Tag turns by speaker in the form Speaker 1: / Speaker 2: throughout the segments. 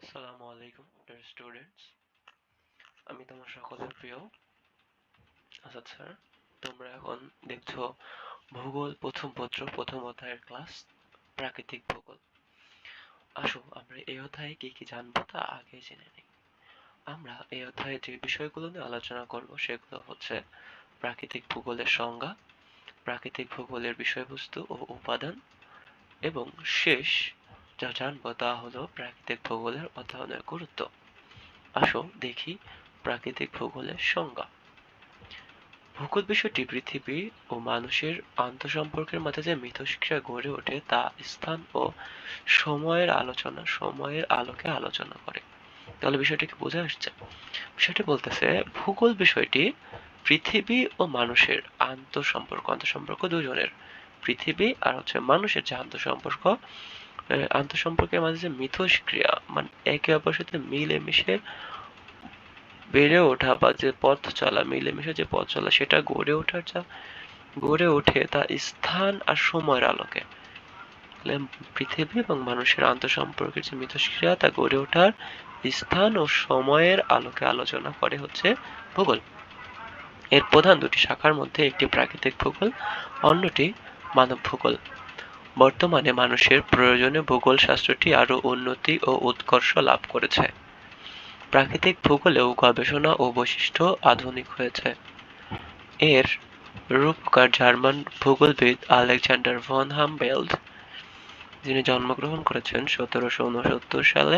Speaker 1: আসসালামু আলাইকুম dear students. আমি তোমার সকলের প্রিয় আসাদ স্যার। তোমরা এখন দেখছো ভূগোল প্রথম পত্র প্রথম অধ্যায়ের ক্লাস প্রাকৃতিক ভূগোল। আসো আমরা এই অধ্যায়ে কি কি জানবো তা আগে জেনে নিই। আমরা এই অধ্যায়ে যে বিষয়গুলো নিয়ে আলোচনা করব সেগুলো হচ্ছে প্রাকৃতিক ভূগোলের সংজ্ঞা, প্রাকৃতিক ভূগোলের বিষয়বস্তু ও উপাদান, এবং শেষ যা জানবো তা হলো প্রাকৃতিক ভূগোলের অধ্যয়নের গুরুত্ব। আসো দেখি প্রাকৃতিক ভূগোলের সংজ্ঞা। ভূগোল বিষয়টি পৃথিবী ও মানুষের আন্তঃসম্পর্কের মাঝে যে মিথস্ক্রিয়া গড়ে ওঠে তা স্থান ও সময়ের আলোকে আলোচনা করে। তাহলে বিষয়টি কি বোঝা আসছে? বিষয়টি বলতেছে ভূগোল বিষয়টি পৃথিবী ও মানুষের আন্তঃসম্পর্ক দুজনের, পৃথিবী আর হচ্ছে মানুষের যে আন্তঃসম্পর্কের মাঝে যে মিথস্ক্রিয়া মানে একে অপরের সাথে মিলেমিশে বেড়ে ওঠা বা যে পথ চলা, মিলেমিশে যে পথ চলা সেটা গড়ে ওঠে তা স্থান আর সময়ের আলোকে। পৃথিবী এবং মানুষের আন্তঃসম্পর্কের যে মিথস্ক্রিয়া তা গড়ে ওঠার স্থান ও সময়ের আলোকে আলোচনা করে হচ্ছে ভূগোল। এর প্রধান দুটি শাখার মধ্যে একটি প্রাকৃতিক ভূগোল, অন্যটি মানব ভূগোল। বর্তমানে মানুষের প্রয়োজনে ভূগোল শাস্ত্রটি আরো উন্নতি ও উৎকর্ষ লাভ করেছে। প্রাকৃতিক ভূগোলেও গবেষণা ও বৈশিষ্ট্য আধুনিক হয়েছে। এর রূপকার জার্মান ভূগোলবিদ আলেকজান্ডার ভন হামবোল্ট, যিনি জন্মগ্রহণ করেছেন 1769 সালে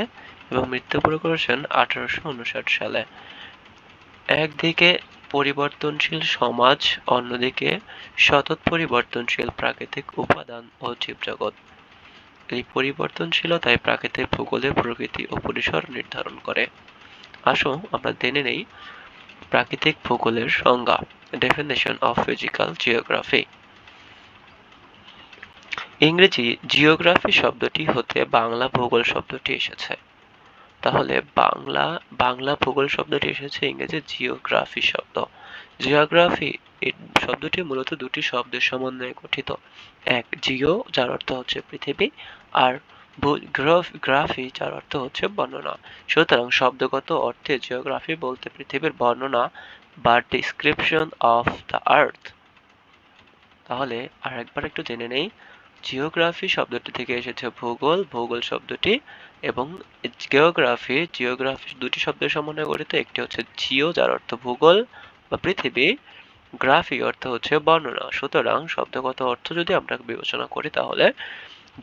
Speaker 1: এবং মৃত্যুবরণ করেছেন 1859 সালে। একদিকে পরিবর্তনশীল সমাজ, অন্যদিকে সতত পরিবর্তনশীল প্রাকৃতিক উপাদান ও জীবজগৎ। এই পরিবর্তনশীলতাই প্রাকৃতিক ভূগোলের প্রকৃতি ও পরিসর নির্ধারণ করে। আসো আমরা জেনে নেই প্রাকৃতিক ভূগোলের সংজ্ঞা। Definition of physical geography. ইংরেজি জিওগ্রাফি শব্দটি হতে বাংলা ভূগোল শব্দটি এসেছে। তাহলে বাংলা ভূগোল শব্দটি এসেছে ইংরেজি জিওগ্রাফি শব্দ। জিওগ্রাফি শব্দটি মূলত দুটি শব্দের সমন্বয়ে গঠিত। এক, জিও যার অর্থ হচ্ছে পৃথিবী, আর গ্রাফি যার অর্থ হচ্ছে বর্ণনা। সুতরাং শব্দগত অর্থে জিওগ্রাফি বলতে পৃথিবীর বর্ণনা বা ডিসক্রিপশন অফ দ্য আর্থ। তাহলে আর একবার একটু জেনে নেই, জিওগ্রাফি শব্দটি থেকে এসেছে ভূগোল, ভূগোল শব্দটি, এবং জিওগ্রাফি দুটি শব্দের সমন্বয়ে গঠিত। একটি হচ্ছে জিও যার অর্থ ভূগোল বা পৃথিবী, গ্রাফি অর্থ হচ্ছে বর্ণনা। সুতরাং শব্দগত অর্থ যদি আমরা বিবেচনা করি তাহলে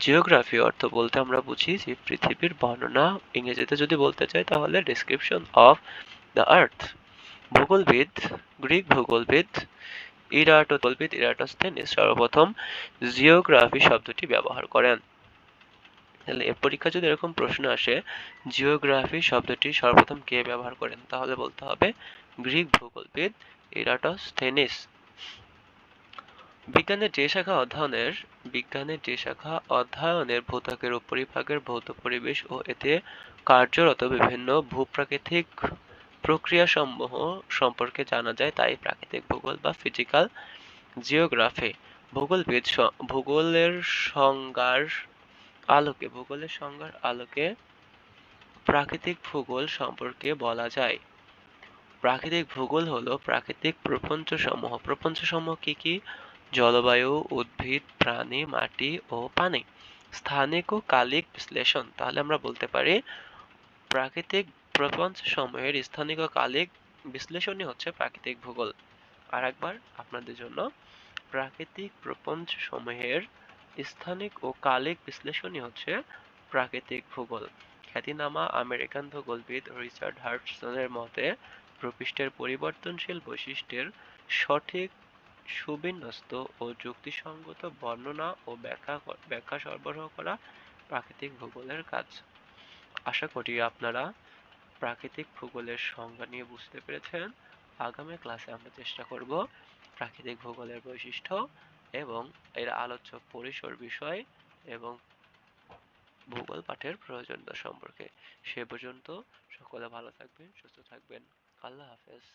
Speaker 1: জিওগ্রাফি অর্থ বলতে আমরা বুঝি যে পৃথিবীর বর্ণনা, ইংরেজিতে যদি বলতে চাই তাহলে ডেসক্রিপশন অফ দ্য আর্থ। ভূগোলবিদ, গ্রিক ভূগোলবিদ ইরাটোস্থেনিস সর্বপ্রথম জিওগ্রাফি শব্দটি ব্যবহার করেন। তাহলে এর পরীক্ষা যদি এরকম প্রশ্ন আসে জিওগ্রাফি শব্দটি সর্বপ্রথম কে ব্যবহার করেন, তাহলে বলতে হবে গ্রিক ভূগোলবিদ ইরাটোস্থেনিস। বিজ্ঞানের যে শাখা অধ্যয়নের ভূত্বকের উপরিভাগের ভৌত পরিবেশ ও এতে কার্যরত বিভিন্ন ভূপ্রাকৃতিক প্রক্রিয়াসমূহ সম্পর্কে জানা যায় তাই প্রাকৃতিক ভূগোল বা ফিজিক্যাল জিওগ্রাফি। ভূগোলের সংজ্ঞার আলোকে প্রাকৃতিক ভূগোল সম্পর্কে বলা যায়। প্রাকৃতিক ভূগোল হলো প্রাকৃতিক প্রপঞ্চসমূহ কি কি? জলবায়ু, উদ্ভিদ, প্রাণী, মাটি ও পানি। স্থানিক ও কালিক বিশ্লেষণ। তাহলে আমরা বলতে পারি প্রাকৃতিক প্রপঞ্চসমূহের স্থানিক ও কালিক বিশ্লেষণই হচ্ছে প্রাকৃতিক ভূগোল। আর একবার আপনাদের জন্য, প্রাকৃতিক প্রপঞ্চসমূহের স্থানিক ও কালিক বিশ্লেষণই হচ্ছে প্রাকৃতিক ভূগোল। খ্যাতিনামা আমেরিকান ভূগোলবিদ রিচার্ড হাডসনের মতে ভূপৃষ্ঠের পরিবর্তনশীল বৈশিষ্ট্যের সঠিক, সুবিন্যস্ত ও যুক্তিসঙ্গত বর্ণনা ও ব্যাখ্যা সরবরাহ করা প্রাকৃতিক ভূগোলের কাজ। আশা করি আপনারা প্রাকৃতিক ভূগোলের সংজ্ঞা নিয়ে বুঝতে পেরেছেন। আগামী ক্লাসে আমরা চেষ্টা করব প্রাকৃতিক ভূগোলের বৈশিষ্ট্য এবং এর আলোচ্য পরিসর বিষয় এবং ভূগোল পাঠের প্রয়োজনীয়তা সম্পর্কে। সে পর্যন্ত সকলে ভালো থাকবেন, সুস্থ থাকবেন। আল্লাহ হাফেজ।